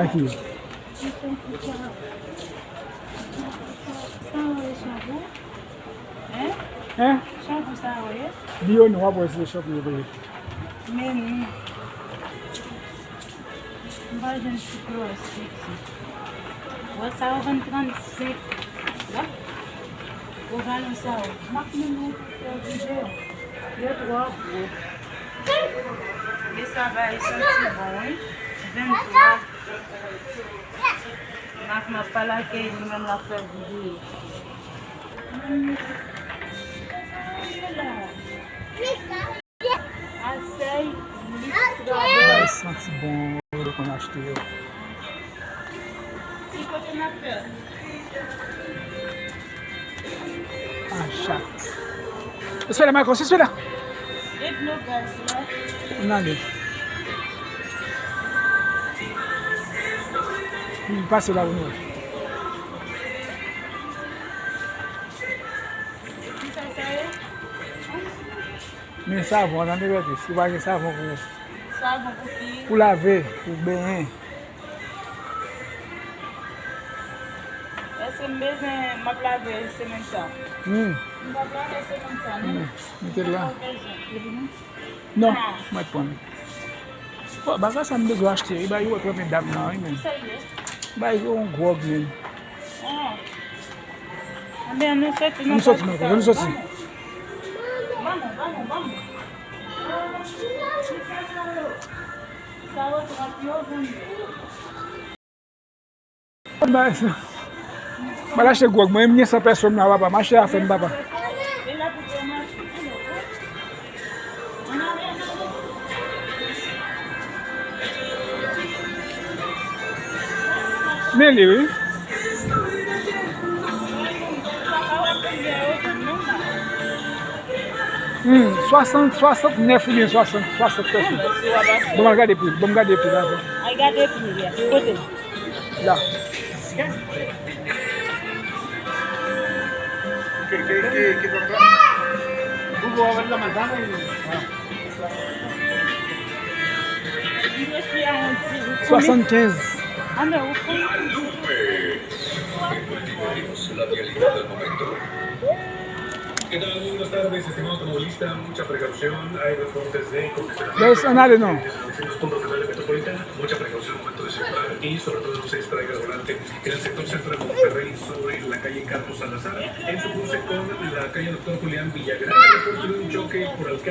Aqui. É? Dio não vai poder shopping over. Mesmo. Vai gente ficou assim. Você vai entrando seco. O galho saiu. Máquina não video. Eu gosto. Essa vai ser bom, hein? Vem cá. Máquina para que ele não lá faz vídeo. Açaí. Vai sentir bom quando eu achei. Ah, chato. Espera, Marcos, espera. Nada. Passe lá, Bruno. Mais savon, on a mis le si vous avez savon pour laver, pour baigner. Esse mesmo é uma plaga semental. Uma plaga semental, né? Mettez là. Non, moi pas. Bon, bah ça me besoin acheter. Il va y avoir une dame là, mais. Bah il y a un gros bien. Ah. Mais nous sorti, Nous sorti, nous sorti. Vamos. Mas lá chegou, mas minha essa pessoa não vai para mais cheia, foi baba. Nele, hein? 69 ou bien 60 personnes. Bon, regardez plus, là. Regardez plus, là. Côté. Là. ¿Qué comprar? ¿Hugo va a ver la manzana? Je suis à un petit. 75. Ah non, La realidad del momento. ¿Qué tal? Muy buenas tardes, estimado automovilista. Mucha precaución. Hay reportes de congestionamiento. Ya es anales, ¿no? En los puntos de la metropolitana. Mucha precaución al momento de circular y sobre todo no se distraiga al volante. En el sector centro de Monterrey, sobre la calle Carlos Salazar, en su cruce con la calle Doctor Julián Villagrán, después de un choque por alcance.